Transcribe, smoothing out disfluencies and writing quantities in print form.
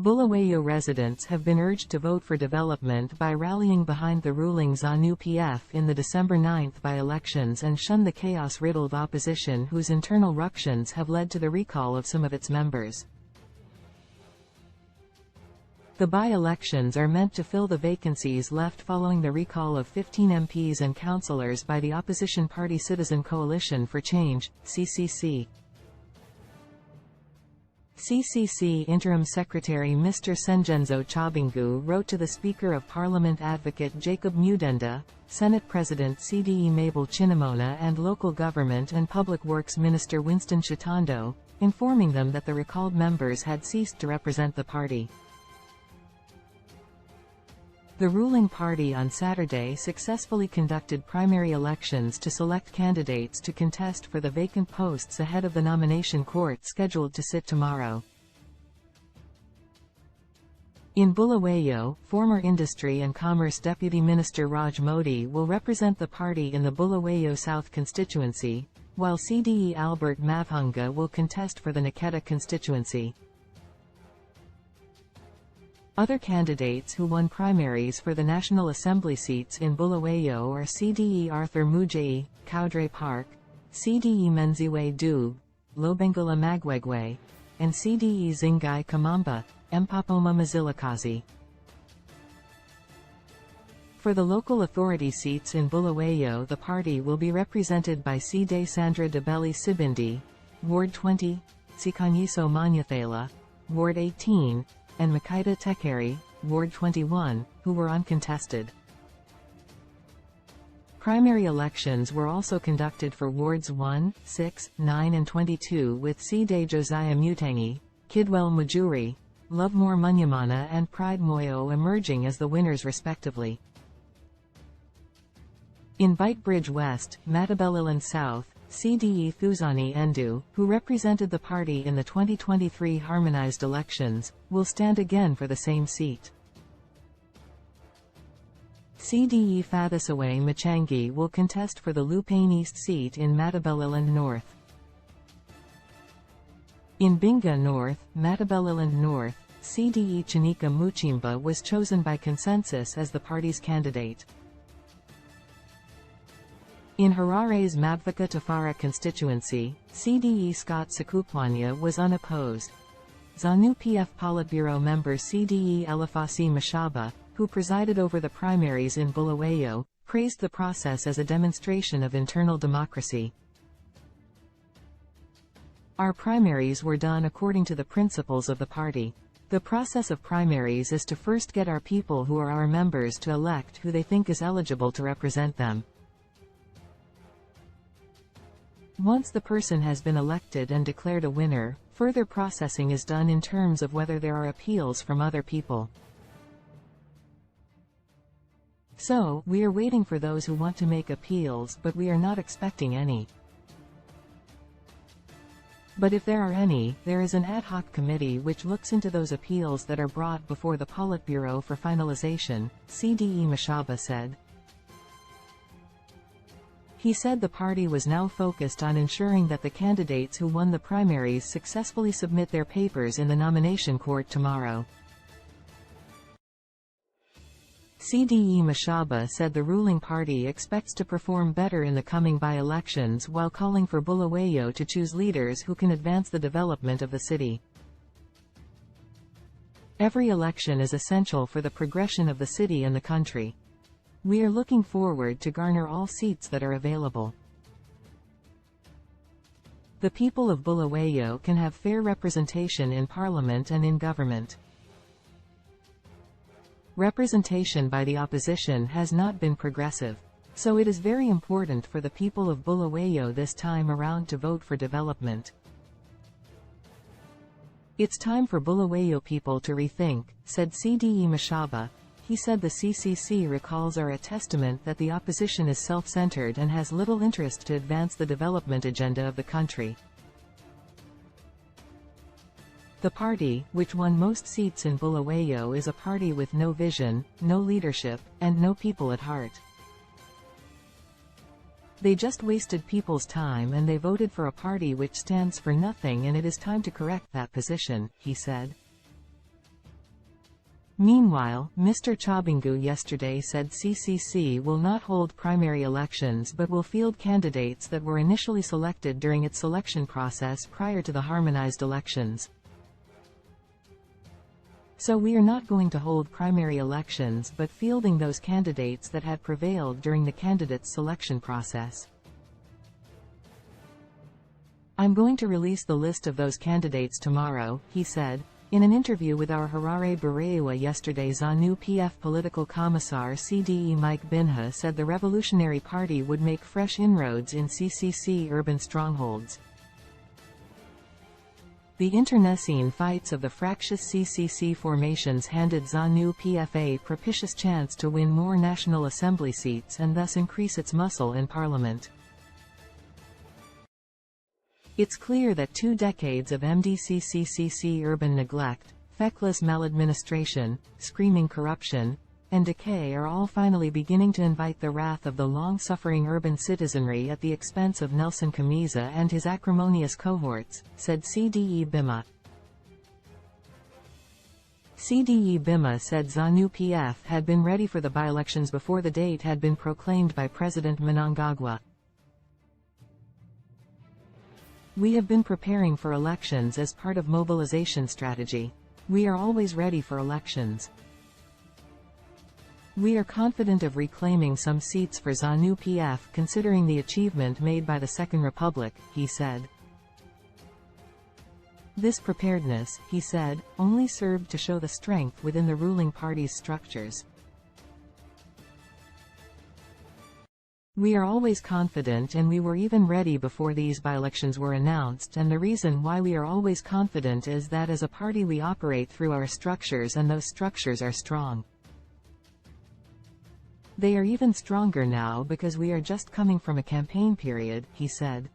Bulawayo residents have been urged to vote for development by rallying behind the ruling Zanu PF in the December 9 by-elections and shun the chaos-riddled opposition whose internal ructions have led to the recall of some of its members. The by-elections are meant to fill the vacancies left following the recall of 15 MPs and councillors by the opposition party Citizen Coalition for Change, CCC. CCC Interim Secretary Mr. Sengenzo Chabingu wrote to the Speaker of Parliament Advocate Jacob Mudenda, Senate President CDE Mabel Chinamona and Local Government and Public Works Minister Winston Chitando, informing them that the recalled members had ceased to represent the party. The ruling party on Saturday successfully conducted primary elections to select candidates to contest for the vacant posts ahead of the nomination court scheduled to sit tomorrow. In Bulawayo, former Industry and Commerce Deputy Minister Raj Modi will represent the party in the Bulawayo South constituency, while CDE Albert Mavhunga will contest for the Naketa constituency. Other candidates who won primaries for the National Assembly seats in Bulawayo are CDE Arthur Mujai, Caudray Park, CDE Menziwe Dube, Lobengula Magwegwe, and CDE Zingay Kamamba, Mpapoma Mazilakazi. For the local authority seats in Bulawayo, the party will be represented by C. Sandra Debeli Sibindi, Ward 20, Sikanyiso Manyathala, Ward 18, and Makita Tekeri, Ward 21, who were uncontested. Primary elections were also conducted for Wards 1, 6, 9 and 22 with C. Josiah Mutangi, Kidwell Mujuri, Lovemore Munyamana and Pride Moyo emerging as the winners respectively. In Bitebridge West, Matabeleland South, CDE Thuzani Endu, who represented the party in the 2023 harmonized elections, will stand again for the same seat. CDE Fathisawe Machangi will contest for the Lupain East seat in Matabeleland North. In Binga North, Matabeleland North, CDE Chanika Muchimba was chosen by consensus as the party's candidate. In Harare's Mabvika Tafara constituency, CDE Scott Sakupwanya was unopposed. Zanu PF Politburo member CDE Elifasi Mashaba, who presided over the primaries in Bulawayo, praised the process as a demonstration of internal democracy. Our primaries were done according to the principles of the party. The process of primaries is to first get our people who are our members to elect who they think is eligible to represent them. Once the person has been elected and declared a winner, further processing is done in terms of whether there are appeals from other people. So, we are waiting for those who want to make appeals, but we are not expecting any. But if there are any, there is an ad hoc committee which looks into those appeals that are brought before the Politburo for finalization, CDE Mashaba said. He said the party was now focused on ensuring that the candidates who won the primaries successfully submit their papers in the nomination court tomorrow. CDE Mashaba said the ruling party expects to perform better in the coming by-elections while calling for Bulawayo to choose leaders who can advance the development of the city. Every election is essential for the progression of the city and the country. We are looking forward to garner all seats that are available. The people of Bulawayo can have fair representation in Parliament and in government. Representation by the opposition has not been progressive, so it is very important for the people of Bulawayo this time around to vote for development. It's time for Bulawayo people to rethink, said CDE Mashaba. He said the CCC recalls are a testament that the opposition is self-centered and has little interest to advance the development agenda of the country. The party, which won most seats in Bulawayo, is a party with no vision, no leadership, and no people at heart. They just wasted people's time and they voted for a party which stands for nothing, and it is time to correct that position, he said. Meanwhile, Mr. Chabingu yesterday said CCC will not hold primary elections but will field candidates that were initially selected during its selection process prior to the harmonized elections. So we are not going to hold primary elections but fielding those candidates that had prevailed during the candidates' selection process. I'm going to release the list of those candidates tomorrow, he said. In an interview with our Harare Barewa yesterday, Zanu PF political commissar CDE Mike Binha said the Revolutionary Party would make fresh inroads in CCC urban strongholds. The internecine fights of the fractious CCC formations handed Zanu PF a propitious chance to win more National Assembly seats and thus increase its muscle in Parliament. It's clear that 2 decades of MDC-CCC urban neglect, feckless maladministration, screaming corruption, and decay are all finally beginning to invite the wrath of the long-suffering urban citizenry at the expense of Nelson Kamiza and his acrimonious cohorts, said CDE Bima. CDE Bima said Zanu PF had been ready for the by-elections before the date had been proclaimed by President Mnangagwa. We have been preparing for elections as part of mobilization strategy. We are always ready for elections. We are confident of reclaiming some seats for Zanu PF considering the achievement made by the Second Republic, he said. This preparedness, he said, only served to show the strength within the ruling party's structures. We are always confident and we were even ready before these by-elections were announced, and the reason why we are always confident is that as a party we operate through our structures and those structures are strong. They are even stronger now because we are just coming from a campaign period, he said.